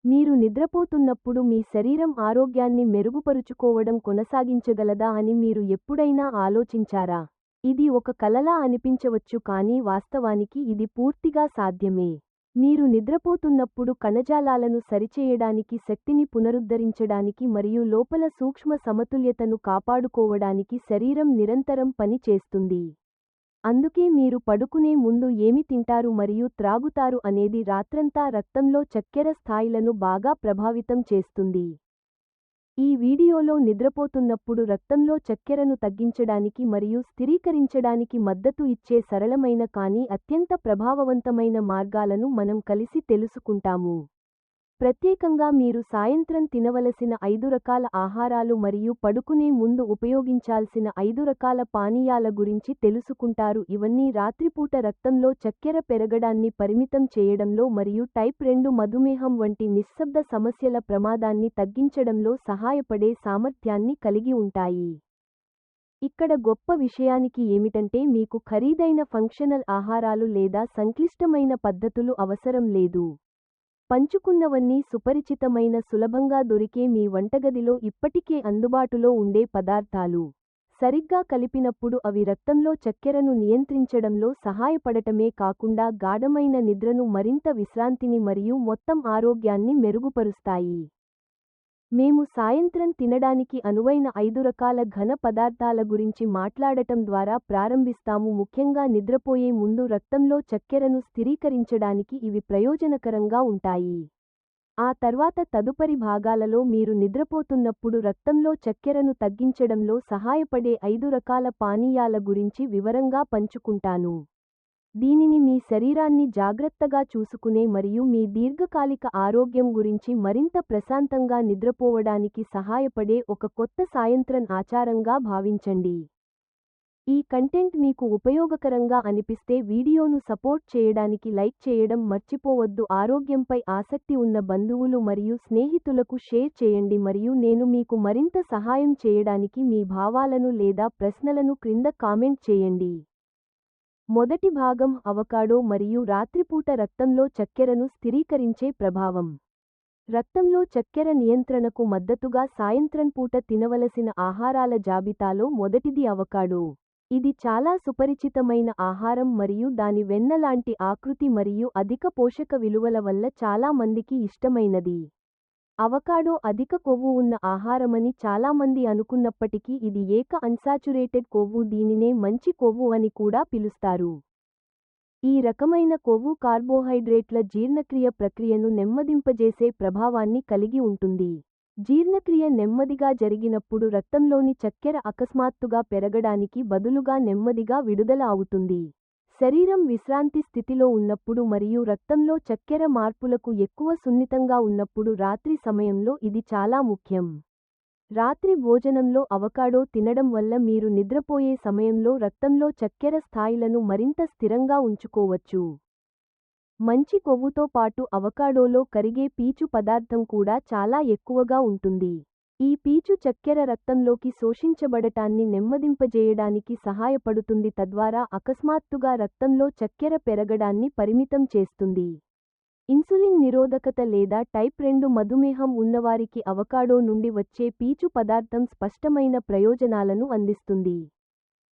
మీరు నిద్రపోతున్నప్పుడు మీ శరీరం ఆరోగ్యాన్ని మెరుగుపరుచుకోవడం కొనసాగించగలదా అని మీరు ఎప్పుడైనా ఆలోచించారా? ఇది ఒక కలలా అనిపించవచ్చు కానీ వాస్తవానికి ఇది పూర్తిగా సాధ్యమే. మీరు నిద్రపోతున్నప్పుడు కణజాలాలను సరిచేయడానికి, శక్తిని పునరుద్ధరించడానికి మరియు లోపల సూక్ష్మ సమతుల్యతను కాపాడుకోవడానికి శరీరం నిరంతరం పని చేస్తుంది. అందుకే మీరు పడుకునే ముందు ఏమి తింటారు మరియు త్రాగుతారు అనేది రాత్రంతా రక్తంలో చక్కెర స్థాయిలను బాగా ప్రభావితం చేస్తుంది. ఈ వీడియోలో నిద్రపోతున్నప్పుడు రక్తంలో చక్కెరను తగ్గించడానికి మరియు స్థిరీకరించడానికి మద్దతు ఇచ్చే సరళమైన కానీ అత్యంత ప్రభావవంతమైన మార్గాలను మనం కలిసి తెలుసుకుంటాము. ప్రత్యేకంగా మీరు సాయంత్రం తినవలసిన 5 రకాల ఆహారాలు మరియు పడుకునే ముందు ఉపయోగించాల్సిన 5 రకాల పానీయాల గురించి తెలుసుకుంటారు. ఇవన్నీ రాత్రిపూట రక్తంలో చక్కెర పెరగడాన్ని పరిమితం చేయడంలో మరియు టైప్ 2 మధుమేహం వంటి నిశ్శబ్ద సమస్యల ప్రమాదాన్ని తగ్గించడంలో సహాయపడే సామర్థ్యాన్ని కలిగి ఉంటాయి. ఇక్కడ గొప్ప విషయానికి ఏమిటంటే మీకు ఖరీదైన ఫంక్షనల్ ఆహారాలు లేదా సంక్లిష్టమైన పద్ధతులు అవసరం లేదు. పంచుకున్నవన్నీ సుపరిచితమైన, సులభంగా దొరికే మీ వంటగదిలో ఇప్పటికే అందుబాటులో ఉండే పదార్థాలు. సరిగ్గా కలిపినప్పుడు అవి రక్తంలో చక్కెరను నియంత్రించడంలో సహాయపడటమే కాకుండా గాఢమైన నిద్రను, మరింత విశ్రాంతిని మరియు మొత్తం ఆరోగ్యాన్ని మెరుగుపరుస్తాయి. మేము సాయంత్రం తినడానికి అనువైన 5 రకాల ఘన పదార్థాల గురించి మాట్లాడటం ద్వారా ప్రారంభిస్తాము. ముఖ్యంగా నిద్రపోయే ముందు రక్తంలో చక్కెరను స్థిరీకరించడానికి ఇవి ప్రయోజనకరంగా ఉంటాయి. ఆ తర్వాత తదుపరి భాగాలలో మీరు నిద్రపోతున్నప్పుడు రక్తంలో చక్కెరను తగ్గించడంలో సహాయపడే 5 రకాల పానీయాల గురించి వివరంగా పంచుకుంటాను. దీనిని మీ శరీరాన్ని జాగ్రత్తగా చూసుకునే మరియు మీ దీర్ఘకాలిక ఆరోగ్యం గురించి మరింత ప్రశాంతంగా నిద్రపోవడానికి సహాయపడే ఒక కొత్త సాయంత్రం ఆచారంగా భావించండి. ఈ కంటెంట్ మీకు ఉపయోగకరంగా అనిపిస్తే వీడియోను సపోర్ట్ చేయడానికి లైక్ చేయడం మర్చిపోవద్దు. ఆరోగ్యంపై ఆసక్తి ఉన్న బంధువులు మరియు స్నేహితులకు షేర్ చేయండి మరియు నేను మీకు మరింత సహాయం చేయడానికి మీ భావాలను లేదా ప్రశ్నలను క్రింద కామెంట్ చేయండి. మొదటి భాగం అవకాడో మరియు రాత్రిపూట రక్తంలో చక్కెరను స్థిరీకరించే ప్రభావం. రక్తంలో చక్కెర నియంత్రణకు మద్దతుగా సాయంత్రం పూట తినవలసిన ఆహారాల జాబితాలో మొదటిది అవకాడో. ఇది చాలా సుపరిచితమైన ఆహారం మరియు దాని వెన్న లాంటి ఆకృతి మరియు అధిక పోషక విలువల వల్ల చాలా మందికి ఇష్టమైనది. అవకాడో అధిక కొవ్వు ఉన్న ఆహారమని చాలామంది అనుకున్నప్పటికీ ఇది ఏక అన్సాచురేటెడ్ కొవ్వు, దీనినే మంచి కొవ్వు అని కూడా పిలుస్తారు. ఈ రకమైన కొవ్వు కార్బోహైడ్రేట్ల జీర్ణక్రియ ప్రక్రియను నెమ్మదింపజేసే ప్రభావాన్ని కలిగి ఉంటుంది. జీర్ణక్రియ నెమ్మదిగా జరిగినప్పుడు రక్తంలోని చక్కెర అకస్మాత్తుగా పెరగడానికి బదులుగా నెమ్మదిగా విడుదల అవుతుంది. శరీరం విశ్రాంతి స్థితిలో ఉన్నప్పుడు మరియు రక్తంలో చక్కెర మార్పులకు ఎక్కువ సున్నితంగా ఉన్నప్పుడు రాత్రి సమయంలో ఇది చాలా ముఖ్యం. రాత్రి భోజనంలో అవకాడో తినడం వల్ల మీరు నిద్రపోయే సమయంలో రక్తంలో చక్కెర స్థాయిలను మరింత స్థిరంగా ఉంచుకోవచ్చు. మంచి కొవ్వుతో పాటు అవకాడోలో కరిగే పీచు పదార్థం కూడా చాలా ఎక్కువగా ఉంటుంది. ఈ పీచు చక్కెర రక్తంలోకి శోషించబడటాన్ని నెమ్మదింపజేయడానికి సహాయపడుతుంది, తద్వారా అకస్మాత్తుగా రక్తంలో చక్కెర పెరగడాన్ని పరిమితం చేస్తుంది. ఇన్సులిన్ నిరోధకత లేదా టైప్ 2 మధుమేహం ఉన్నవారికి అవకాడో నుండి వచ్చే పీచు పదార్థం స్పష్టమైన ప్రయోజనాలను అందిస్తుంది.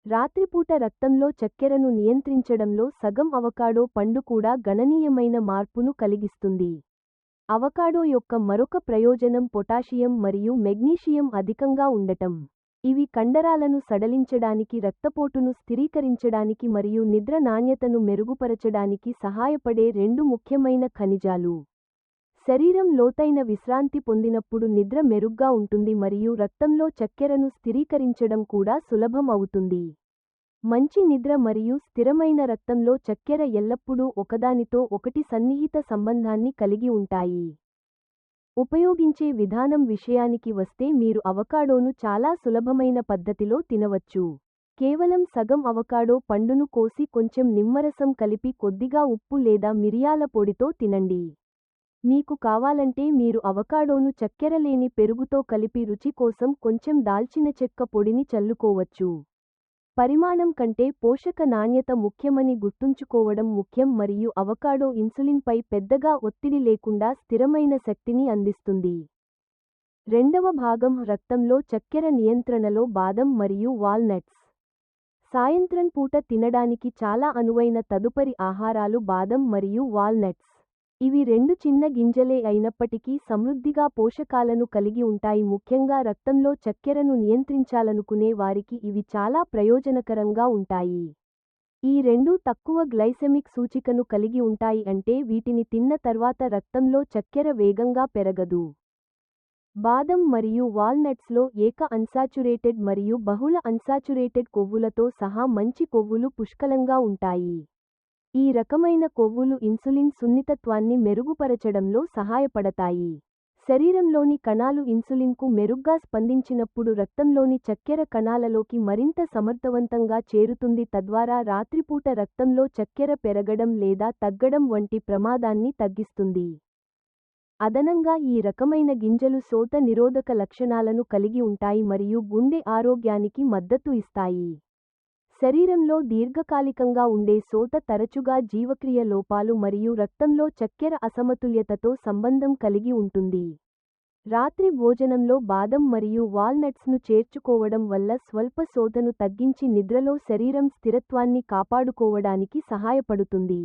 రాత్రిపూట రక్తంలో చక్కెరను నియంత్రించడంలో సగం అవకాడో పండు కూడా గణనీయమైన మార్పును కలిగిస్తుంది. అవకాడో యొక్క మరొక ప్రయోజనం పొటాషియం మరియు మెగ్నీషియం అధికంగా ఉండటం. ఇవి కండరాలను సడలించడానికి, రక్తపోటును స్థిరీకరించడానికి మరియు నిద్ర నాణ్యతను మెరుగుపరచడానికి సహాయపడే 2 ముఖ్యమైన ఖనిజాలు. శరీరం లోతైన విశ్రాంతి పొందినప్పుడు నిద్ర మెరుగ్గా ఉంటుంది మరియు రక్తంలో చక్కెరను స్థిరీకరించడం కూడా సులభం అవుతుంది. మంచి నిద్ర మరియు స్థిరమైన రక్తంలో చక్కెర ఎల్లప్పుడూ ఒకదానితో ఒకటి సన్నిహిత సంబంధాన్ని కలిగి ఉంటాయి. ఉపయోగించే విధానం విషయానికి వస్తే మీరు అవకాడోను చాలా సులభమైన పద్ధతిలో తినవచ్చు. కేవలం సగం అవకాడో పండును కోసి కొంచెం నిమ్మరసం కలిపి కొద్దిగా ఉప్పు లేదా మిరియాల పొడితో తినండి. మీకు కావాలంటే మీరు అవకాడోను చక్కెర లేని పెరుగుతో కలిపి రుచి కోసం కొంచెం దాల్చిన చెక్క పొడిని చల్లుకోవచ్చు. పరిమాణం కంటే పోషక నాణ్యత ముఖ్యమని గుర్తుంచుకోవడం ముఖ్యం మరియు అవకాడో ఇన్సులిన్పై పెద్దగా ఒత్తిడి లేకుండా స్థిరమైన శక్తిని అందిస్తుంది. రెండవ భాగం రక్తంలో చక్కెర నియంత్రణలో బాదం మరియు వాల్నట్స్. సాయంత్రం పూట తినడానికి చాలా అనువైన తదుపరి ఆహారాలు బాదం మరియు వాల్నట్స్. ఇవి రెండు చిన్న గింజలే అయినప్పటికీ సమృద్ధిగా పోషకాలను కలిగి ఉంటాయి. ముఖ్యంగా రక్తంలో చక్కెరను నియంత్రించాలనుకునే వారికి ఇవి చాలా ప్రయోజనకరంగా ఉంటాయి. ఈ రెండూ తక్కువ గ్లైసెమిక్ సూచికను కలిగి ఉంటాయి, అంటే వీటిని తిన్న తర్వాత రక్తంలో చక్కెర వేగంగా పెరగదు. బాదం మరియు వాల్నట్స్లో ఏక అన్సాచురేటెడ్ మరియు బహుళ అన్సాచురేటెడ్ కొవ్వులతో సహా మంచి కొవ్వులు పుష్కలంగా ఉంటాయి. ఈ రకమైన కొవ్వులు ఇన్సులిన్ సున్నితత్వాన్ని మెరుగుపరచడంలో సహాయపడతాయి. శరీరంలోని కణాలు ఇన్సులిన్కు మెరుగ్గా స్పందించినప్పుడు రక్తంలోని చక్కెర కణాలలోకి మరింత సమర్థవంతంగా చేరుతుంది, తద్వారా రాత్రిపూట రక్తంలో చక్కెర పెరగడం లేదా తగ్గడం వంటి ప్రమాదాన్ని తగ్గిస్తుంది. అదనంగా ఈ రకమైన గింజలు శోథ నిరోధక లక్షణాలను కలిగి ఉంటాయి మరియు గుండె ఆరోగ్యానికి మద్దతు ఇస్తాయి. శరీరంలో దీర్ఘకాలికంగా ఉండే శోథ తరచుగా జీవక్రియ లోపాలు మరియు రక్తంలో చక్కెర అసమతుల్యతతో సంబంధం కలిగి ఉంటుంది. రాత్రి భోజనంలో బాదం మరియు వాల్నట్స్ను చేర్చుకోవడం వల్ల స్వల్ప శోథను తగ్గించి నిద్రలో శరీరం స్థిరత్వాన్ని కాపాడుకోవడానికి సహాయపడుతుంది.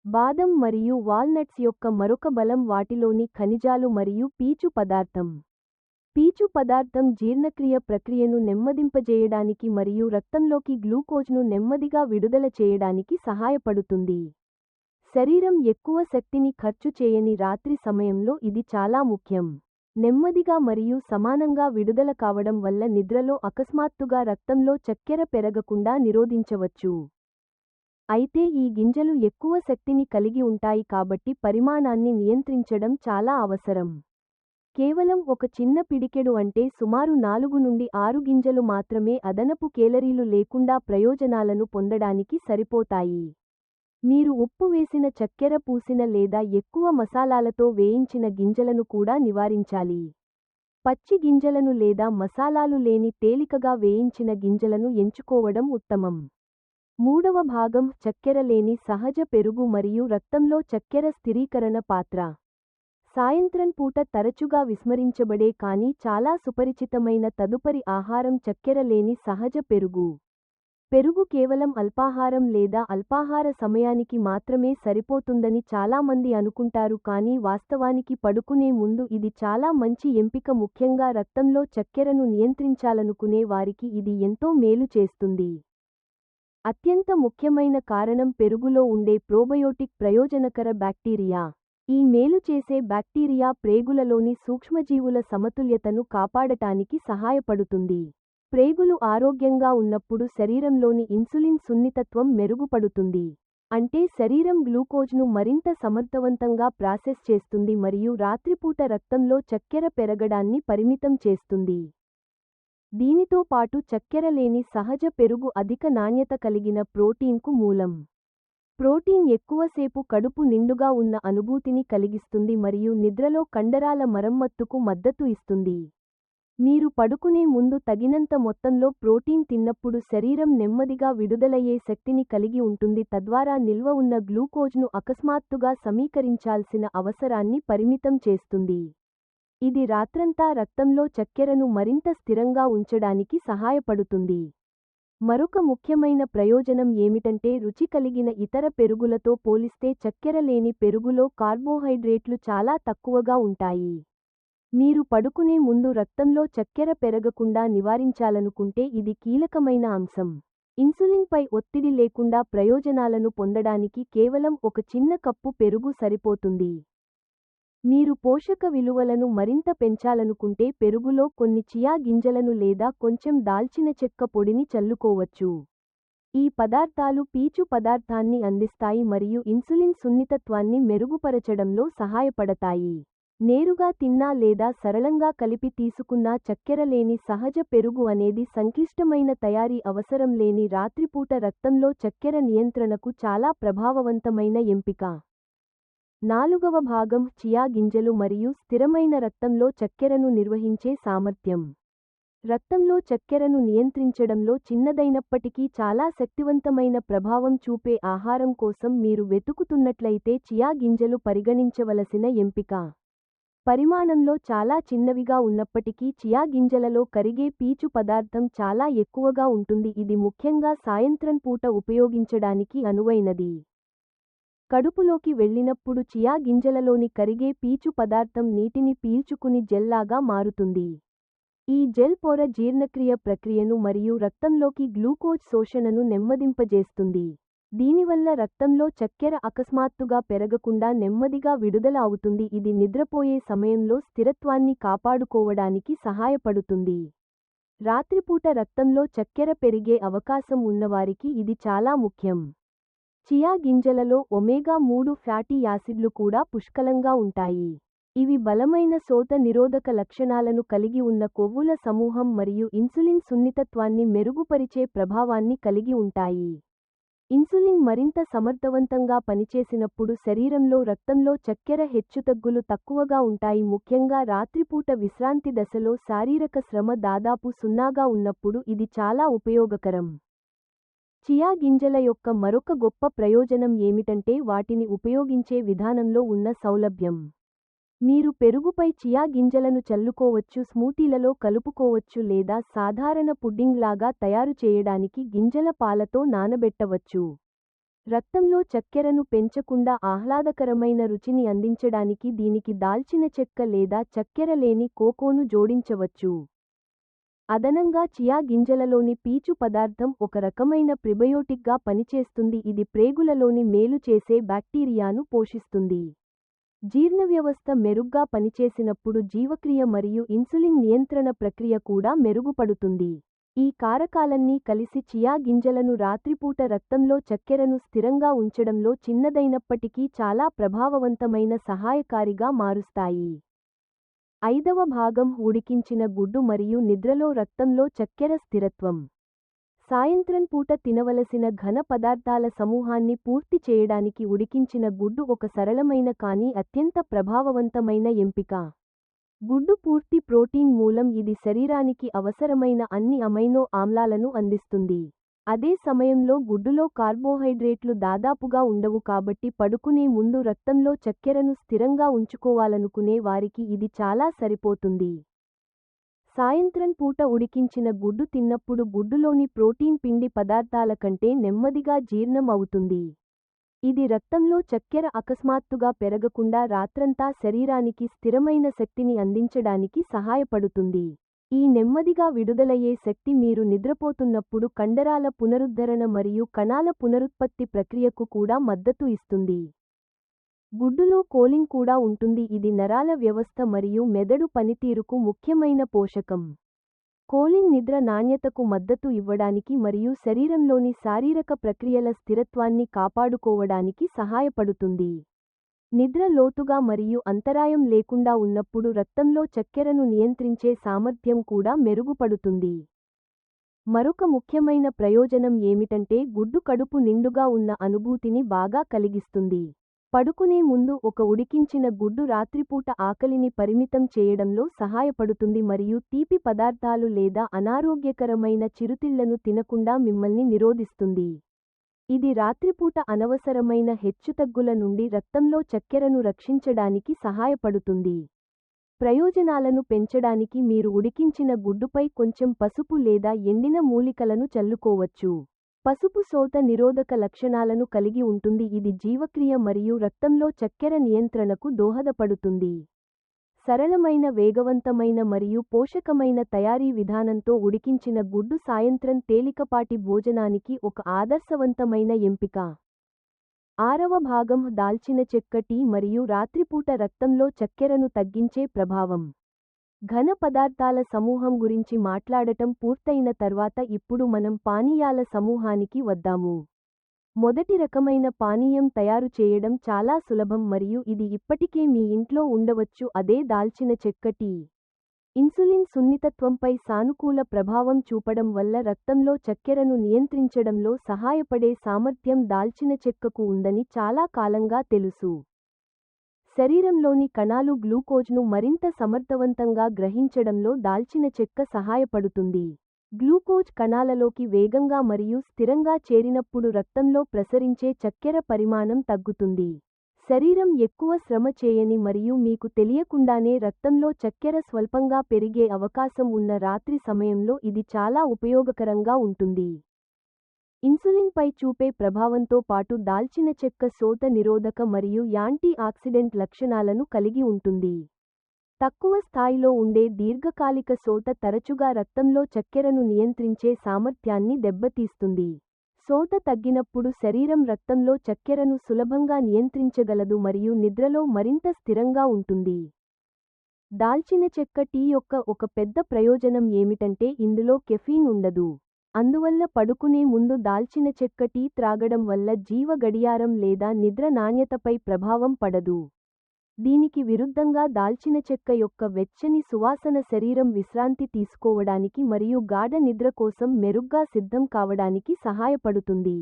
బాదం మరియు వాల్నట్స్ యొక్క మరొక బలం వాటిలోని ఖనిజాలు మరియు పీచు పదార్థం. పీచు పదార్థం జీర్ణక్రియ ప్రక్రియను నెమ్మదింపజేయడానికి మరియు రక్తంలోకి గ్లూకోజ్ను నెమ్మదిగా విడుదల చేయడానికి సహాయపడుతుంది. శరీరం ఎక్కువ శక్తిని ఖర్చు చేయని రాత్రి సమయంలో ఇది చాలా ముఖ్యం. నెమ్మదిగా మరియు సమానంగా విడుదల కావడం వల్ల నిద్రలో అకస్మాత్తుగా రక్తంలో చక్కెర పెరగకుండా నిరోధించవచ్చు. అయితే ఈ గింజలు ఎక్కువ శక్తిని కలిగి ఉంటాయి కాబట్టి పరిమాణాన్ని నియంత్రించడం చాలా అవసరం. కేవలం ఒక చిన్న పిడికెడు, అంటే సుమారు 4 నుండి 6 గింజలు మాత్రమే అదనపు కేలరీలు లేకుండా ప్రయోజనాలను పొందడానికి సరిపోతాయి. మీరు ఉప్పు వేసిన చక్కెర పూసిన లేదా ఎక్కువ మసాలాలతో వేయించిన గింజలను కూడా నివారించాలి. పచ్చి గింజలను లేదా మసాలాలు లేని తేలికగా వేయించిన గింజలను ఎంచుకోవడం ఉత్తమం. మూడవ భాగం చక్కెర లేని సహజ పెరుగు మరియు రక్తంలో చక్కెర స్థిరీకరణ పాత్ర. సాయంత్రం పూట తరచుగా విస్మరించబడే కానీ చాలా సుపరిచితమైన తదుపరి ఆహారం చక్కెర లేని సహజ పెరుగు. పెరుగు కేవలం అల్పాహారం లేదా అల్పాహార సమయానికి మాత్రమే సరిపోతుందని చాలామంది అనుకుంటారు, కానీ వాస్తవానికి పడుకునే ముందు ఇది చాలా మంచి ఎంపిక. ముఖ్యంగా రక్తంలో చక్కెరను నియంత్రించాలనుకునే వారికి ఇది ఎంతో మేలు చేస్తుంది. అత్యంత ముఖ్యమైన కారణం పెరుగులో ఉండే ప్రోబయోటిక్ ప్రయోజనకర బ్యాక్టీరియా. ఈ మేలు చేసే బ్యాక్టీరియా ప్రేగులలోని సూక్ష్మజీవుల సమతుల్యతను కాపాడటానికి సహాయపడుతుంది. ప్రేగులు ఆరోగ్యంగా ఉన్నప్పుడు శరీరంలోని ఇన్సులిన్ సున్నితత్వం మెరుగుపడుతుంది, అంటే శరీరం గ్లూకోజ్ను మరింత సమర్థవంతంగా ప్రాసెస్ చేస్తుంది మరియు రాత్రిపూట రక్తంలో చక్కెర పెరగడాన్ని పరిమితం చేస్తుంది. దీనితో పాటు చక్కెర లేని సహజ పెరుగు అధిక నాణ్యత కలిగిన ప్రోటీన్కు మూలం. ప్రోటీన్ ఎక్కువసేపు కడుపు నిండుగా ఉన్న అనుభూతిని కలిగిస్తుంది మరియు నిద్రలో కండరాల మరమ్మత్తుకు మద్దతు ఇస్తుంది. మీరు పడుకునే ముందు తగినంత మొత్తంలో ప్రోటీన్ తిన్నప్పుడు శరీరం నెమ్మదిగా విడుదలయ్యే శక్తిని కలిగి ఉంటుంది, తద్వారా నిల్వ ఉన్న గ్లూకోజ్ను అకస్మాత్తుగా సమీకరించాల్సిన అవసరాన్ని పరిమితం చేస్తుంది. ఇది రాత్రంతా రక్తంలో చక్కెరను మరింత స్థిరంగా ఉంచడానికి సహాయపడుతుంది. మరొక ముఖ్యమైన ప్రయోజనం ఏమిటంటే రుచి కలిగిన ఇతర పెరుగులతో పోలిస్తే చక్కెర లేని పెరుగులో కార్బోహైడ్రేట్లు చాలా తక్కువగా ఉంటాయి. మీరు పడుకునే ముందు రక్తంలో చక్కెర పెరగకుండా నివారించాలనుకుంటే ఇది కీలకమైన అంశం. ఇన్సులిన్పై ఒత్తిడి లేకుండా ప్రయోజనాలను పొందడానికి కేవలం ఒక చిన్న కప్పు పెరుగు సరిపోతుంది. మీరు పోషక విలువలను మరింత పెంచాలనుకుంటే పెరుగులో కొన్ని చియా గింజలను లేదా కొంచెం దాల్చిన చెక్క పొడిని చల్లుకోవచ్చు. ఈ పదార్థాలు పీచు పదార్థాన్ని అందిస్తాయి మరియు ఇన్సులిన్ సున్నితత్వాన్ని మెరుగుపరచడంలో సహాయపడతాయి. నేరుగా తిన్నా లేదా సరళంగా కలిపి తీసుకున్నా చక్కెర లేని సహజ పెరుగు అనేది సంక్లిష్టమైన తయారీ అవసరం లేని రాత్రిపూట రక్తంలో చక్కెర నియంత్రణకు చాలా ప్రభావవంతమైన ఎంపిక. నాలుగవ భాగం చియా గింజలు మరియు స్థిరమైన రక్తంలో చక్కెరను నిర్వహించే సామర్థ్యం. రక్తంలో చక్కెరను నియంత్రించడంలో చిన్నదైనప్పటికీ చాలా శక్తివంతమైన ప్రభావం చూపే ఆహారం కోసం మీరు వెతుకుతున్నట్లయితే చియా గింజలు పరిగణించవలసిన ఎంపిక. పరిమాణంలో చాలా చిన్నవిగా ఉన్నప్పటికీ చియా గింజలలో కరిగే పీచు పదార్థం చాలా ఎక్కువగా ఉంటుంది. ఇది ముఖ్యంగా సాయంత్రం పూట ఉపయోగించడానికి అనువైనది. కడుపులోకి వెళ్ళినప్పుడు చియా గింజలలోని కరిగే పీచు పదార్థం నీటిని పీల్చుకుని జెల్లాగా మారుతుంది. ఈ జెల్ పొర జీర్ణక్రియ ప్రక్రియను మరియు రక్తంలోకి గ్లూకోజ్ శోషణను నెమ్మదింపజేస్తుంది. దీనివల్ల రక్తంలో చక్కెర అకస్మాత్తుగా పెరగకుండా నెమ్మదిగా విడుదల అవుతుంది. ఇది నిద్రపోయే సమయంలో స్థిరత్వాన్ని కాపాడుకోవడానికి సహాయపడుతుంది. రాత్రిపూట రక్తంలో చక్కెర పెరిగే అవకాశం ఉన్నవారికి ఇది చాలా ముఖ్యం. చియా గింజలలో ఒమేగా-3 ఫ్యాటీ యాసిడ్లు కూడా పుష్కలంగా ఉంటాయి. ఇవి బలమైన శోథ నిరోధక లక్షణాలను కలిగి ఉన్న కొవ్వుల సమూహం మరియు ఇన్సులిన్ సున్నితత్వాన్ని మెరుగుపరిచే ప్రభావాన్ని కలిగి ఉంటాయి. ఇన్సులిన్ మరింత సమర్థవంతంగా పనిచేసినప్పుడు శరీరంలో రక్తంలో చక్కెర హెచ్చుతగ్గులు తక్కువగా ఉంటాయి. ముఖ్యంగా రాత్రిపూట విశ్రాంతి దశలో శారీరక శ్రమ దాదాపు 0గా ఉన్నప్పుడు ఇది చాలా ఉపయోగకరం. చియా గింజల యొక్క మరొక గొప్ప ప్రయోజనం ఏమిటంటే వాటిని ఉపయోగించే విధానంలో ఉన్న సౌలభ్యం. మీరు పెరుగుపై చియా గింజలను చల్లుకోవచ్చు, స్మూతీలలో కలుపుకోవచ్చు లేదా సాధారణ పుడ్డింగ్ లాగా తయారు చేయడానికి గింజల పాలతో నానబెట్టవచ్చు. రక్తంలో చక్కెరను పెంచకుండా ఆహ్లాదకరమైన రుచిని అందించడానికి దీనికి దాల్చిన చెక్క లేదా చక్కెర లేని కోకోను జోడించవచ్చు. అదనంగా చియా గింజలలోని పీచు పదార్థం ఒక రకమైన ప్రిబయోటిక్గా పనిచేస్తుంది. ఇది ప్రేగులలోని మేలు చేసే బ్యాక్టీరియాను పోషిస్తుంది. జీర్ణవ్యవస్థ మెరుగ్గా పనిచేసినప్పుడు జీవక్రియ మరియు ఇన్సులిన్ నియంత్రణ ప్రక్రియ కూడా మెరుగుపడుతుంది. ఈ కారకాలన్నీ కలిసి చియా గింజలను రాత్రిపూట రక్తంలో చక్కెరను స్థిరంగా ఉంచడంలో చిన్నదైనప్పటికీ చాలా ప్రభావవంతమైన సహాయకారిగా మారుస్తాయి. 5వ భాగం ఉడికించిన గుడ్డు మరియు నిద్రలో రక్తంలో చక్కెర స్థిరత్వం. సాయంత్రం పూట తినవలసిన ఘన పదార్థాల సమూహాన్ని పూర్తి చేయడానికి ఉడికించిన గుడ్డు ఒక సరళమైన కానీ అత్యంత ప్రభావవంతమైన ఎంపిక. గుడ్డు పూర్తి ప్రోటీన్ మూలం. ఇది శరీరానికి అవసరమైన అన్ని అమైనో ఆమ్లాలను అందిస్తుంది. అదే సమయంలో గుడ్డులో కార్బోహైడ్రేట్లు దాదాపుగా ఉండవు కాబట్టి పడుకునే ముందు రక్తంలో చక్కెరను స్థిరంగా ఉంచుకోవాలనుకునే వారికి ఇది చాలా సరిపోతుంది. సాయంత్రం పూట ఉడికించిన గుడ్డు తిన్నప్పుడు గుడ్డులోని ప్రోటీన్ పిండి పదార్థాల కంటే నెమ్మదిగా జీర్ణం అవుతుంది. ఇది రక్తంలో చక్కెర అకస్మాత్తుగా పెరగకుండా రాత్రంతా శరీరానికి స్థిరమైన శక్తిని అందించడానికి సహాయపడుతుంది. ఈ నెమ్మదిగా విడుదలయ్యే శక్తి మీరు నిద్రపోతున్నప్పుడు కండరాల పునరుద్ధరణ మరియు కణాల పునరుత్పత్తి ప్రక్రియకు కూడా మద్దతు ఇస్తుంది. గుడ్డులో కోలిన్ కూడా ఉంటుంది. ఇది నరాల వ్యవస్థ మరియు మెదడు పనితీరుకు ముఖ్యమైన పోషకం. కోలిన్ నిద్ర నాణ్యతకు మద్దతు ఇవ్వడానికి మరియు శరీరంలోని శారీరక ప్రక్రియల స్థిరత్వాన్ని కాపాడుకోవడానికి సహాయపడుతుంది. నిద్ర లోతుగా మరియు అంతరాయం లేకుండా ఉన్నప్పుడు రక్తంలో చక్కెరను నియంత్రించే సామర్థ్యం కూడా మెరుగుపడుతుంది. మరొక ముఖ్యమైన ప్రయోజనం ఏమిటంటే గుడ్డు కడుపు నిండుగా ఉన్న అనుభూతిని బాగా కలిగిస్తుంది. పడుకునే ముందు ఒక ఉడికించిన గుడ్డు రాత్రిపూట ఆకలిని పరిమితం చేయడంలో సహాయపడుతుంది మరియు తీపి పదార్థాలు లేదా అనారోగ్యకరమైన చిరుతిళ్లను తినకుండా మిమ్మల్ని నిరోధిస్తుంది. ఇది రాత్రిపూట అనవసరమైన హెచ్చుతగ్గుల నుండి రక్తంలో చక్కెరను రక్షించడానికి సహాయపడుతుంది. ప్రయోజనాలను పెంచడానికి మీరు ఉడికించిన గుడ్డుపై కొంచెం పసుపు లేదా ఎండిన మూలికలను చల్లుకోవచ్చు. పసుపు శోథ నిరోధక లక్షణాలను కలిగి ఉంటుంది. ఇది జీవక్రియ మరియు రక్తంలో చక్కెర నియంత్రణకు దోహదపడుతుంది. సరళమైన, వేగవంతమైన మరియు పోషకమైన తయారీ విధానంతో ఉడికించిన గుడ్డు సాయంత్రం తేలికపాటి భోజనానికి ఒక ఆదర్శవంతమైన ఎంపిక. 6వ భాగం దాల్చిన చెక్క, టీ మరియు రాత్రిపూట రక్తంలో చక్కెరను తగ్గించే ప్రభావం. ఘన పదార్థాల సమూహం గురించి మాట్లాడటం పూర్తయిన తర్వాత ఇప్పుడు మనం పానీయాల సమూహానికి వద్దాము. మొదటి రకమైన పానీయం తయారు చేయడం చాలా సులభం మరియు ఇది ఇప్పటికే మీ ఇంట్లో ఉండవచ్చు. అదే దాల్చిన చెక్క టీ. ఇన్సులిన్ సున్నితత్వంపై సానుకూల ప్రభావం చూపడం వల్ల రక్తంలో చక్కెరను నియంత్రించడంలో సహాయపడే సామర్థ్యం దాల్చిన చెక్కకు ఉందని చాలా కాలంగా తెలుసు. శరీరంలోని కణాలు గ్లూకోజ్ను మరింత సమర్థవంతంగా గ్రహించడంలో దాల్చిన చెక్క సహాయపడుతుంది. గ్లూకోజ్ కణాలలోకి వేగంగా మరియు స్థిరంగా చేరినప్పుడు రక్తంలో ప్రసరించే చక్కెర పరిమాణం తగ్గుతుంది. శరీరం ఎక్కువ శ్రమ చేయని మరియు మీకు తెలియకుండానే రక్తంలో చక్కెర స్వల్పంగా పెరిగే అవకాశం ఉన్న రాత్రి సమయంలో ఇది చాలా ఉపయోగకరంగా ఉంటుంది. ఇన్సులిన్పై చూపే ప్రభావంతో పాటు దాల్చిన చెక్క శోథ నిరోధక మరియు యాంటీ ఆక్సిడెంట్ లక్షణాలను కలిగి ఉంటుంది. తక్కువ స్థాయిలో ఉండే దీర్ఘకాలిక శోథ తరచుగా రక్తంలో చక్కెరను నియంత్రించే సామర్థ్యాన్ని దెబ్బతీస్తుంది. శోథ తగ్గినప్పుడు శరీరం రక్తంలో చక్కెరను సులభంగా నియంత్రించగలదు మరియు నిద్రలో మరింత స్థిరంగా ఉంటుంది. దాల్చిన చెక్క టీ యొక్క ఒక పెద్ద ప్రయోజనం ఏమిటంటే ఇందులో కెఫీన్ ఉండదు. అందువల్ల పడుకునే ముందు దాల్చిన చెక్క టీ త్రాగడం వల్ల జీవ గడియారం లేదా నిద్ర నాణ్యతపై ప్రభావం పడదు. దీనికి విరుద్ధంగా దాల్చిన చెక్క యొక్క వెచ్చని సువాసన శరీరం విశ్రాంతి తీసుకోవడానికి మరియు గాఢ నిద్ర కోసం మెరుగ్గా సిద్ధం కావడానికి సహాయపడుతుంది.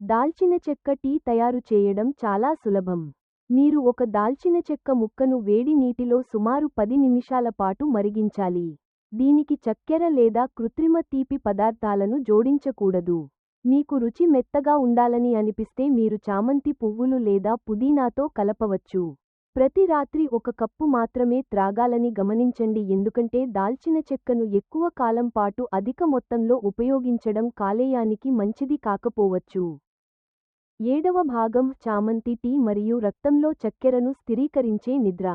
దాల్చిన చెక్క టీ తయారు చేయడం చాలా సులభం. మీరు ఒక దాల్చిన చెక్క ముక్కను వేడి నీటిలో సుమారు 10 నిమిషాల పాటు మరిగించాలి. దీనికి చక్కెర లేదా కృత్రిమ తీపి పదార్థాలను జోడించకూడదు. మీకు రుచి మెత్తగా ఉండాలని అనిపిస్తే మీరు చామంతి పువ్వులు లేదా పుదీనాతో కలపవచ్చు. ప్రతి రాత్రి 1 కప్పు మాత్రమే త్రాగాలని గమనించండి ఎందుకంటే దాల్చిన చెక్కను ఎక్కువ కాలం పాటు అధిక మొత్తంలో ఉపయోగించడం కాలేయానికి మంచిది కాకపోవచ్చు. 7వ భాగం చామంతి టీ మరియు రక్తంలో చక్కెరను స్థిరీకరించే నిద్ర.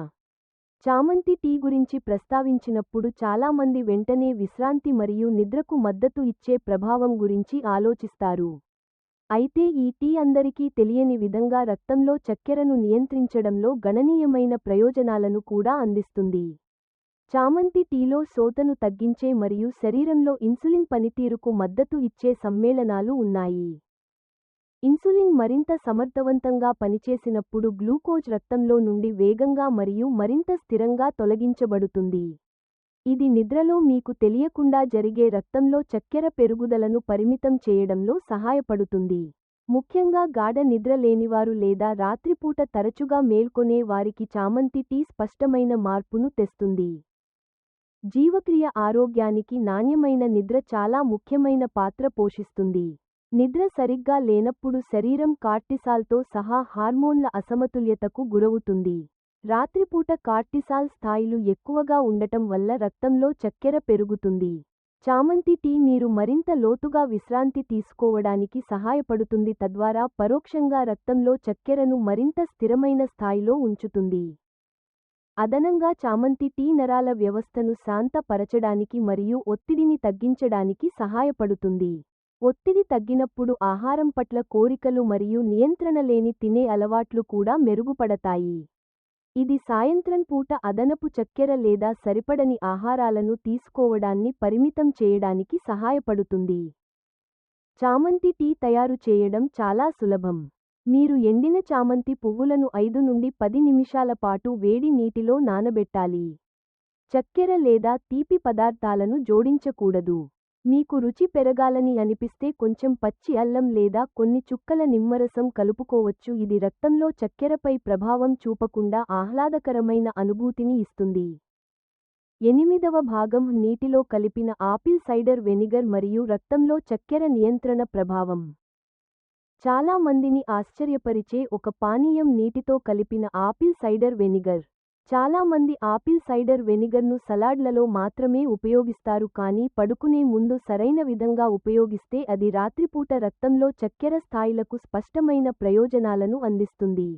చామంతి టీ గురించి ప్రస్తావించినప్పుడు చాలామంది వెంటనే విశ్రాంతి మరియు నిద్రకు మద్దతు ఇచ్చే ప్రభావం గురించి ఆలోచిస్తారు. అయితే ఈ టీ అందరికీ తెలియని విధంగా రక్తంలో చక్కెరను నియంత్రించడంలో గణనీయమైన ప్రయోజనాలను కూడా అందిస్తుంది. చామంతి టీలో శోథను తగ్గించే మరియు శరీరంలో ఇన్సులిన్ పనితీరుకు మద్దతు ఇచ్చే సమ్మేళనాలు ఉన్నాయి. ఇన్సులిన్ మరింత సమర్థవంతంగా పనిచేసినప్పుడు గ్లూకోజ్ రక్తంలో నుండి వేగంగా మరియు మరింత స్థిరంగా తొలగించబడుతుంది. ఇది నిద్రలో మీకు తెలియకుండా జరిగే రక్తంలో చక్కెర పెరుగుదలను పరిమితం చేయడంలో సహాయపడుతుంది. ముఖ్యంగా గాఢ నిద్ర లేనివారు లేదా రాత్రిపూట తరచుగా మేల్కొనే వారికి చామంతి టీ స్పష్టమైన మార్పును తెస్తుంది. జీవక్రియ ఆరోగ్యానికి నాణ్యమైన నిద్ర చాలా ముఖ్యమైన పాత్ర పోషిస్తుంది. నిద్ర సరిగ్గా లేనప్పుడు శరీరం కార్టిసాల్తో సహా హార్మోన్ల అసమతుల్యతకు గురవుతుంది. రాత్రిపూట కార్టిసాల్ స్థాయిలు ఎక్కువగా ఉండటం వల్ల రక్తంలో చక్కెర పెరుగుతుంది. చామంతి టీ మీరు మరింత లోతుగా విశ్రాంతి తీసుకోవడానికి సహాయపడుతుంది తద్వారా పరోక్షంగా రక్తంలో చక్కెరను మరింత స్థిరమైన స్థాయిలో ఉంచుతుంది. అదనంగా చామంతి టీ నరాల వ్యవస్థను శాంతపరచడానికి మరియు ఒత్తిడిని తగ్గించడానికి సహాయపడుతుంది. ఒత్తిడి తగ్గినప్పుడు ఆహారం పట్ల కోరికలు మరియు నియంత్రణ లేని తినే అలవాట్లు కూడా మెరుగుపడతాయి. ఇది సాయంత్రం పూట అదనపు చక్కెర లేదా సరిపడని ఆహారాలను తీసుకోవడాన్ని పరిమితం చేయడానికి సహాయపడుతుంది. చామంతి టీ తయారు చేయడం చాలా సులభం. మీరు ఎండిన చామంతి పువ్వులను 5 నుండి 10 నిమిషాల పాటు వేడి నీటిలో నానబెట్టాలి. చక్కెర లేదా తీపి పదార్థాలను జోడించకూడదు. మీకు రుచి పెరగాలని అనిపిస్తే కొంచెం పచ్చి అల్లం లేదా కొన్ని చుక్కల నిమ్మరసం కలుపుకోవచ్చు. ఇది రక్తంలో చక్కెరపై ప్రభావం చూపకుండా ఆహ్లాదకరమైన అనుభూతిని ఇస్తుంది. 8వ భాగం నీటిలో కలిపిన ఆపిల్ సైడర్ వెనిగర్ మరియు రక్తంలో చక్కెర నియంత్రణ ప్రభావం. చాలా మందిని ఆశ్చర్యపరిచే ఒక పానీయం నీటితో కలిపిన ఆపిల్ సైడర్ వెనిగర్. చాలా మంది ఆపిల్ సైడర్ వెనిగర్ను సలాడ్లలో మాత్రమే ఉపయోగిస్తారు కానీ పడుకునే ముందు సరైన విధంగా ఉపయోగిస్తే అది రాత్రిపూట రక్తంలో చక్కెర స్థాయిలకు స్పష్టమైన ప్రయోజనాలను అందిస్తుంది.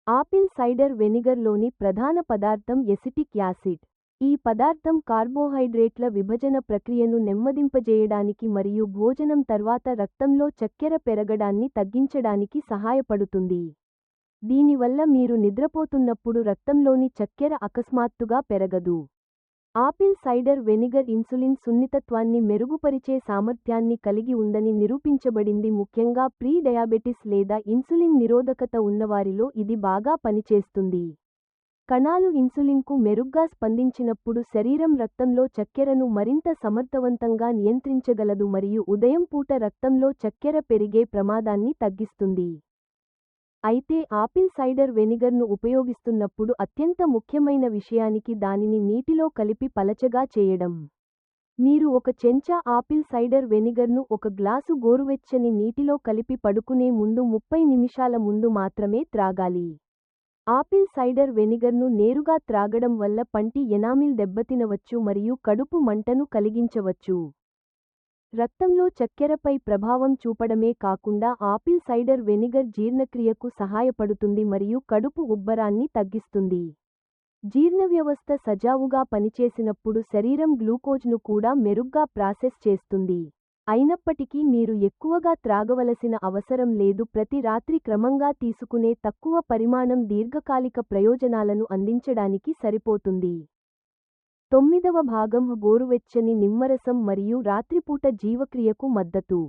ఆపిల్ సైడర్ వెనిగర్లోని ప్రధాన పదార్థం ఎసిటిక్ యాసిడ్. ఈ పదార్థం కార్బోహైడ్రేట్ల విభజన ప్రక్రియను నెమ్మదింపజేయడానికి మరియు భోజనం తర్వాత రక్తంలో చక్కెర పెరగడాన్ని తగ్గించడానికి సహాయపడుతుంది. దీనివల్ల మీరు నిద్రపోతున్నప్పుడు రక్తంలోని చక్కెర అకస్మాత్తుగా పెరగదు. ఆపిల్ సైడర్ వెనిగర్ ఇన్సులిన్ సున్నితత్వాన్ని మెరుగుపరిచే సామర్థ్యాన్ని కలిగి ఉందని నిరూపించబడింది. ముఖ్యంగా ప్రీ డయాబెటిస్ లేదా ఇన్సులిన్ నిరోధకత ఉన్నవారిలో ఇది బాగా పనిచేస్తుంది. కణాలు ఇన్సులిన్కు మెరుగ్గా స్పందించినప్పుడు శరీరం రక్తంలో చక్కెరను మరింత సమర్థవంతంగా నియంత్రించగలదు మరియు ఉదయం పూట రక్తంలో చక్కెర పెరిగే ప్రమాదాన్ని తగ్గిస్తుంది. అయితే ఆపిల్ సైడర్ వెనిగర్ను ఉపయోగిస్తున్నప్పుడు అత్యంత ముఖ్యమైన విషయానికి దానిని నీటిలో కలిపి పలచగా చేయడం. మీరు ఒక చెంచా ఆపిల్ సైడర్ వెనిగర్ను ఒక గ్లాసు గోరువెచ్చని నీటిలో కలిపి పడుకునే ముందు 30 నిమిషాల ముందు మాత్రమే త్రాగాలి. ఆపిల్ సైడర్ వెనిగర్ను నేరుగా త్రాగడం వల్ల పంటి ఎనామిల్ దెబ్బతినవచ్చు మరియు కడుపు మంటను కలిగించవచ్చు. రక్తంలో చక్కెరపై ప్రభావం చూపడమే కాకుండా ఆపిల్ సైడర్ వెనిగర్ జీర్ణక్రియకు సహాయపడుతుంది మరియు కడుపు ఉబ్బరాన్ని తగ్గిస్తుంది. జీర్ణవ్యవస్థ సజావుగా పనిచేసినప్పుడు శరీరం గ్లూకోజ్ను కూడా మెరుగ్గా ప్రాసెస్ చేస్తుంది. అయినప్పటికీ మీరు ఎక్కువగా త్రాగవలసిన అవసరం లేదు. ప్రతి రాత్రి క్రమంగా తీసుకునే తక్కువ పరిమాణం దీర్ఘకాలిక ప్రయోజనాలను అందించడానికి సరిపోతుంది. 9వ భాగం గోరువెచ్చని నిమ్మరసం మరియు రాత్రిపూట జీవక్రియకు మద్దతు.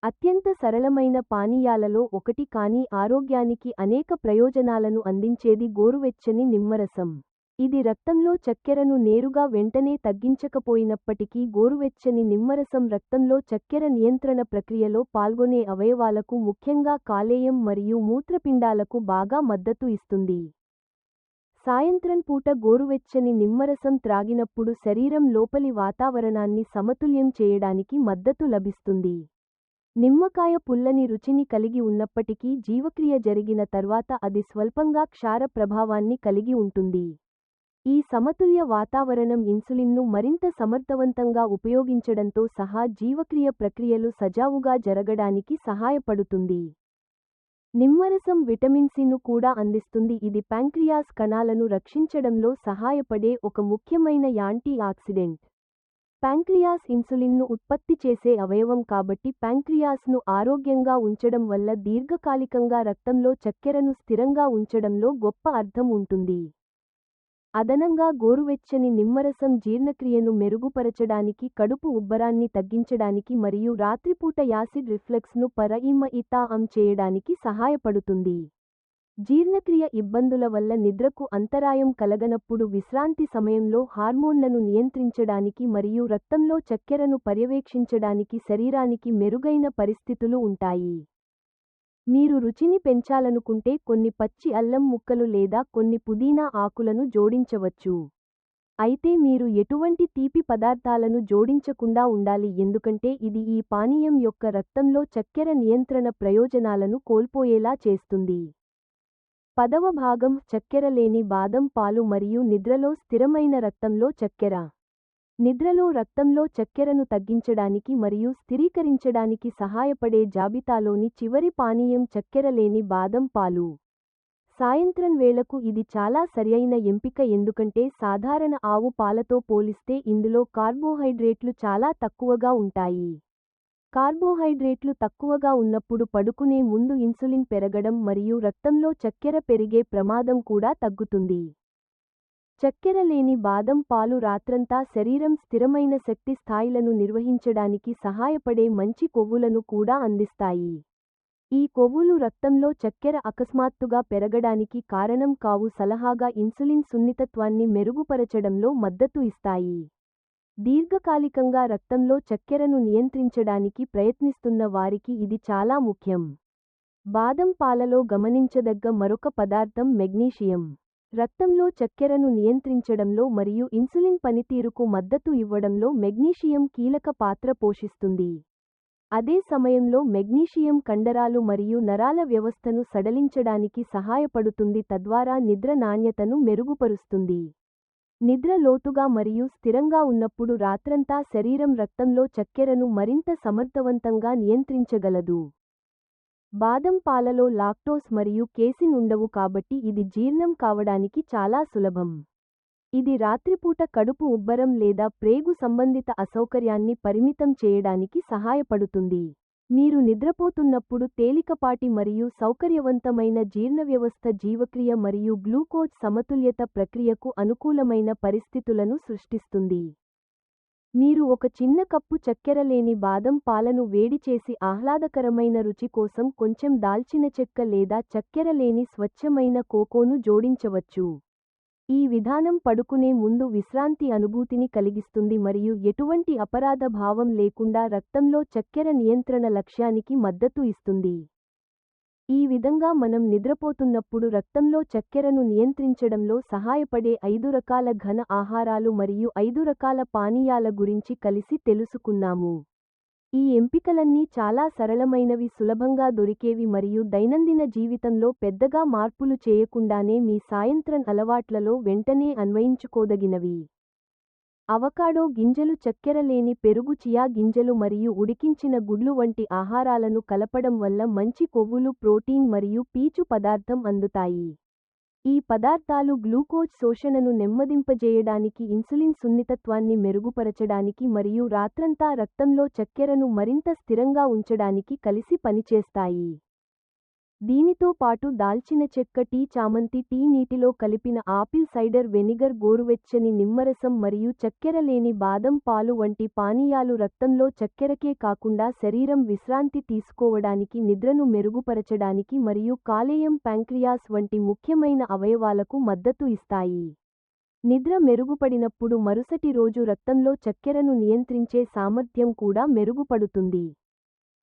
అత్యంత సరళమైన పానీయాలలో ఒకటి కానీ ఆరోగ్యానికి అనేక ప్రయోజనాలను అందించేది గోరువెచ్చని నిమ్మరసం. ఇది రక్తంలో చక్కెరను నేరుగా వెంటనే తగ్గించకపోయినప్పటికీ గోరువెచ్చని నిమ్మరసం రక్తంలో చక్కెర నియంత్రణ ప్రక్రియలో పాల్గొనే అవయవాలకు ముఖ్యంగా కాలేయం మరియు మూత్రపిండాలకు బాగా మద్దతు ఇస్తుంది. సాయంత్రం పూట గోరువెచ్చని నిమ్మరసం త్రాగినప్పుడు శరీరం లోపలి వాతావరణాన్ని సమతుల్యం చేయడానికి మద్దతు లభిస్తుంది. నిమ్మకాయ పుల్లని రుచిని కలిగి ఉన్నప్పటికీ జీవక్రియ జరిగిన తర్వాత అది స్వల్పంగా క్షార ప్రభావాన్ని కలిగి ఉంటుంది. ఈ సమతుల్య వాతావరణం ఇన్సులిన్ను మరింత సమర్థవంతంగా ఉపయోగించడంతో సహా జీవక్రియ ప్రక్రియలు సజావుగా జరగడానికి సహాయపడుతుంది. నిమ్మరసం విటమిన్ సిను కూడా అందిస్తుంది. ఇది ప్యాంక్రియాస్ కణాలను రక్షించడంలో సహాయపడే ఒక ముఖ్యమైన యాంటీ ఆక్సిడెంట్. ప్యాంక్రియాస్ ఇన్సులిన్ను ఉత్పత్తి చేసే అవయవం కాబట్టి ప్యాంక్రియాస్ను ఆరోగ్యంగా ఉంచడం వల్ల దీర్ఘకాలికంగా రక్తంలో చక్కెరను స్థిరంగా ఉంచడంలో గొప్ప అర్థం ఉంటుంది. అదనంగా గోరువెచ్చని నిమ్మరసం జీర్ణక్రియను మెరుగుపరచడానికి, కడుపు ఉబ్బరాన్ని తగ్గించడానికి మరియు రాత్రిపూట యాసిడ్ రిఫ్లక్స్ను చేయడానికి సహాయపడుతుంది. జీర్ణక్రియ ఇబ్బందుల వల్ల నిద్రకు అంతరాయం కలగనప్పుడు విశ్రాంతి సమయంలో హార్మోన్లను నియంత్రించడానికి మరియు రక్తంలో చక్కెరను పర్యవేక్షించడానికి శరీరానికి మెరుగైన పరిస్థితులు ఉంటాయి. మీరు రుచిని పెంచాలనుకుంటే కొన్ని పచ్చి అల్లం ముక్కలు లేదా కొన్ని పుదీనా ఆకులను జోడించవచ్చు. అయితే మీరు ఎటువంటి తీపి పదార్థాలను జోడించకుండా ఉండాలి ఎందుకంటే ఇది ఈ పానీయం యొక్క రక్తంలో చక్కెర నియంత్రణ ప్రయోజనాలను కోల్పోయేలా చేస్తుంది. 10వ భాగం చక్కెర లేని బాదం పాలు మరియు నిద్రలో స్థిరమైన రక్తంలో చక్కెర. నిద్రలో రక్తంలో చక్కెరను తగ్గించడానికి మరియు స్థిరీకరించడానికి సహాయపడే జాబితాలోని చివరి పానీయం చక్కెర లేని బాదం పాలు. సాయంత్రం వేళకు ఇది చాలా సరియైన ఎంపిక ఎందుకంటే సాధారణ ఆవు పాలతో పోలిస్తే ఇందులో కార్బోహైడ్రేట్లు చాలా తక్కువగా ఉంటాయి. కార్బోహైడ్రేట్లు తక్కువగా ఉన్నప్పుడు పడుకునే ముందు ఇన్సులిన్ పెరగడం మరియు రక్తంలో చక్కెర పెరిగే ప్రమాదం కూడా తగ్గుతుంది. చక్కెర లేని బాదం పాలు రాత్రంతా శరీరం స్థిరమైన శక్తి స్థాయిలను నిర్వహించడానికి సహాయపడే మంచి కొవ్వులను కూడా అందిస్తాయి. ఈ కొవ్వులు రక్తంలో చక్కెర అకస్మాత్తుగా పెరగడానికి కారణం కావు, సలహాగా ఇన్సులిన్ సున్నితత్వాన్ని మెరుగుపరచడంలో మద్దతు ఇస్తాయి. దీర్ఘకాలికంగా రక్తంలో చక్కెరను నియంత్రించడానికి ప్రయత్నిస్తున్న వారికి ఇది చాలా ముఖ్యం. బాదం పాలలో గమనించదగ్గ మరొక పదార్థం మెగ్నీషియం. రక్తంలో చక్కెరను నియంత్రించడంలో మరియు ఇన్సులిన్ పనితీరుకు మద్దతు ఇవ్వడంలో మెగ్నీషియం కీలక పాత్ర పోషిస్తుంది. అదే సమయంలో మెగ్నీషియం కండరాలు మరియు నరాల వ్యవస్థను సడలించడానికి సహాయపడుతుంది, తద్వారా నిద్ర నాణ్యతను మెరుగుపరుస్తుంది. నిద్ర లోతుగా మరియు స్థిరంగా ఉన్నప్పుడు రాత్రంతా శరీరం రక్తంలో చక్కెరను మరింత సమర్థవంతంగా నియంత్రించగలదు. బాదం పాలలో లాక్టోస్ మరియు కేసిన్ ఉండవు కాబట్టి ఇది జీర్ణం కావడానికి చాలా సులభం. ఇది రాత్రిపూట కడుపు ఉబ్బరం లేదా ప్రేగు సంబంధిత అసౌకర్యాన్ని పరిమితం చేయడానికి సహాయపడుతుంది. మీరు నిద్రపోతున్నప్పుడు తేలికపాటి మరియు సౌకర్యవంతమైన జీర్ణవ్యవస్థ జీవక్రియ మరియు గ్లూకోజ్ సమతుల్యత ప్రక్రియకు అనుకూలమైన పరిస్థితులను సృష్టిస్తుంది. మీరు ఒక చిన్న కప్పు చక్కెర లేని బాదం పాలను వేడి చేసి ఆహ్లాదకరమైన రుచి కోసం కొంచెం దాల్చిన చెక్క లేదా చక్కెర లేని స్వచ్ఛమైన కోకోను జోడించవచ్చు. ఈ విధానం పడుకునే ముందు విశ్రాంతి అనుభూతిని కలిగిస్తుంది మరియు ఎటువంటి అపరాధ భావం లేకుండా రక్తంలో చక్కెర నియంత్రణ లక్ష్యానికి మద్దతు ఇస్తుంది. ఈ విధంగా మనం నిద్రపోతున్నప్పుడు రక్తంలో చక్కెరను నియంత్రించడంలో సహాయపడే 5 రకాల ఘన ఆహారాలు మరియు 5 రకాల పానీయాల గురించి కలిసి తెలుసుకున్నాము. ఈ ఎంపికలన్నీ చాలా సరళమైనవి, సులభంగా దొరికేవి మరియు దైనందిన జీవితంలో పెద్దగా మార్పులు చేయకుండానే మీ సాయంత్రం అలవాట్లలో వెంటనే అన్వయించుకోదగినవి. అవకాడో గింజలు, చక్కెర లేని పెరుగు, చియా గింజలు మరియు ఉడికించిన గుడ్లు వంటి ఆహారాలను కలపడం వల్ల మంచి కొవ్వులు, ప్రోటీన్ మరియు పీచు పదార్థం అందుతాయి. ఈ పదార్థాలు గ్లూకోజ్ శోషణను నెమ్మదింపజేయడానికి, ఇన్సులిన్ సున్నితత్వాన్ని మెరుగుపరచడానికి మరియు రాత్రంతా రక్తంలో చక్కెరను మరింత స్థిరంగా ఉంచడానికి కలిసి పనిచేస్తాయి. దీనితో పాటు దాల్చిన చెక్క టీ, చామంతి టీ, నీటిలో కలిపిన ఆపిల్ సైడర్ వెనిగర్, గోరువెచ్చని నిమ్మరసం మరియు చక్కెర లేని బాదం పాలు వంటి పానీయాలు రక్తంలో చక్కెరకే కాకుండా శరీరం విశ్రాంతి తీసుకోవడానికి, నిద్రను మెరుగుపరచడానికి మరియు కాలేయం, ప్యాంక్రియాస్ వంటి ముఖ్యమైన అవయవాలకు మద్దతు ఇస్తాయి. నిద్ర మెరుగుపడినప్పుడు మరుసటి రోజు రక్తంలో చక్కెరను నియంత్రించే సామర్థ్యం కూడా మెరుగుపడుతుంది.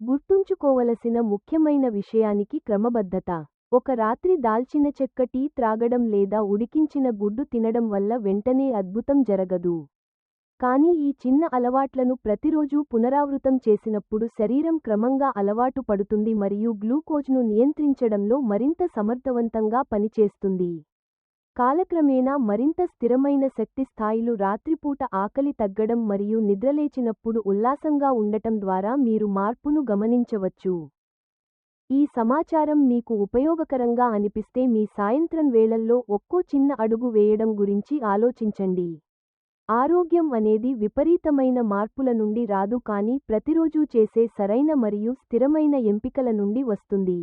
గుర్తుంచుకోవలసిన ముఖ్యమైన విషయానికి క్రమబద్ధత. ఒక రాత్రి దాల్చిన చెక్క టీ త్రాగడం లేదా ఉడికించిన గుడ్డు తినడం వల్ల వెంటనే అద్భుతం జరగదు. కానీ ఈ చిన్న అలవాట్లను ప్రతిరోజూ పునరావృతం చేసినప్పుడు శరీరం క్రమంగా అలవాటు పడుతుంది మరియు గ్లూకోజ్ను నియంత్రించడంలో మరింత సమర్థవంతంగా పనిచేస్తుంది. కాలక్రమేణా మరింత స్థిరమైన శక్తి స్థాయిలు, రాత్రిపూట ఆకలి తగ్గడం మరియు నిద్రలేచినప్పుడు ఉల్లాసంగా ఉండటం ద్వారా మీరు మార్పును గమనించవచ్చు. ఈ సమాచారం మీకు ఉపయోగకరంగా అనిపిస్తే మీ సాయంత్రం వేళల్లో ఒక్కో చిన్న అడుగు వేయడం గురించి ఆలోచించండి. ఆరోగ్యం అనేది విపరీతమైన మార్పుల నుండి రాదు, కానీ ప్రతిరోజూ చేసే సరైన మరియు స్థిరమైన ఎంపికల నుండి వస్తుంది.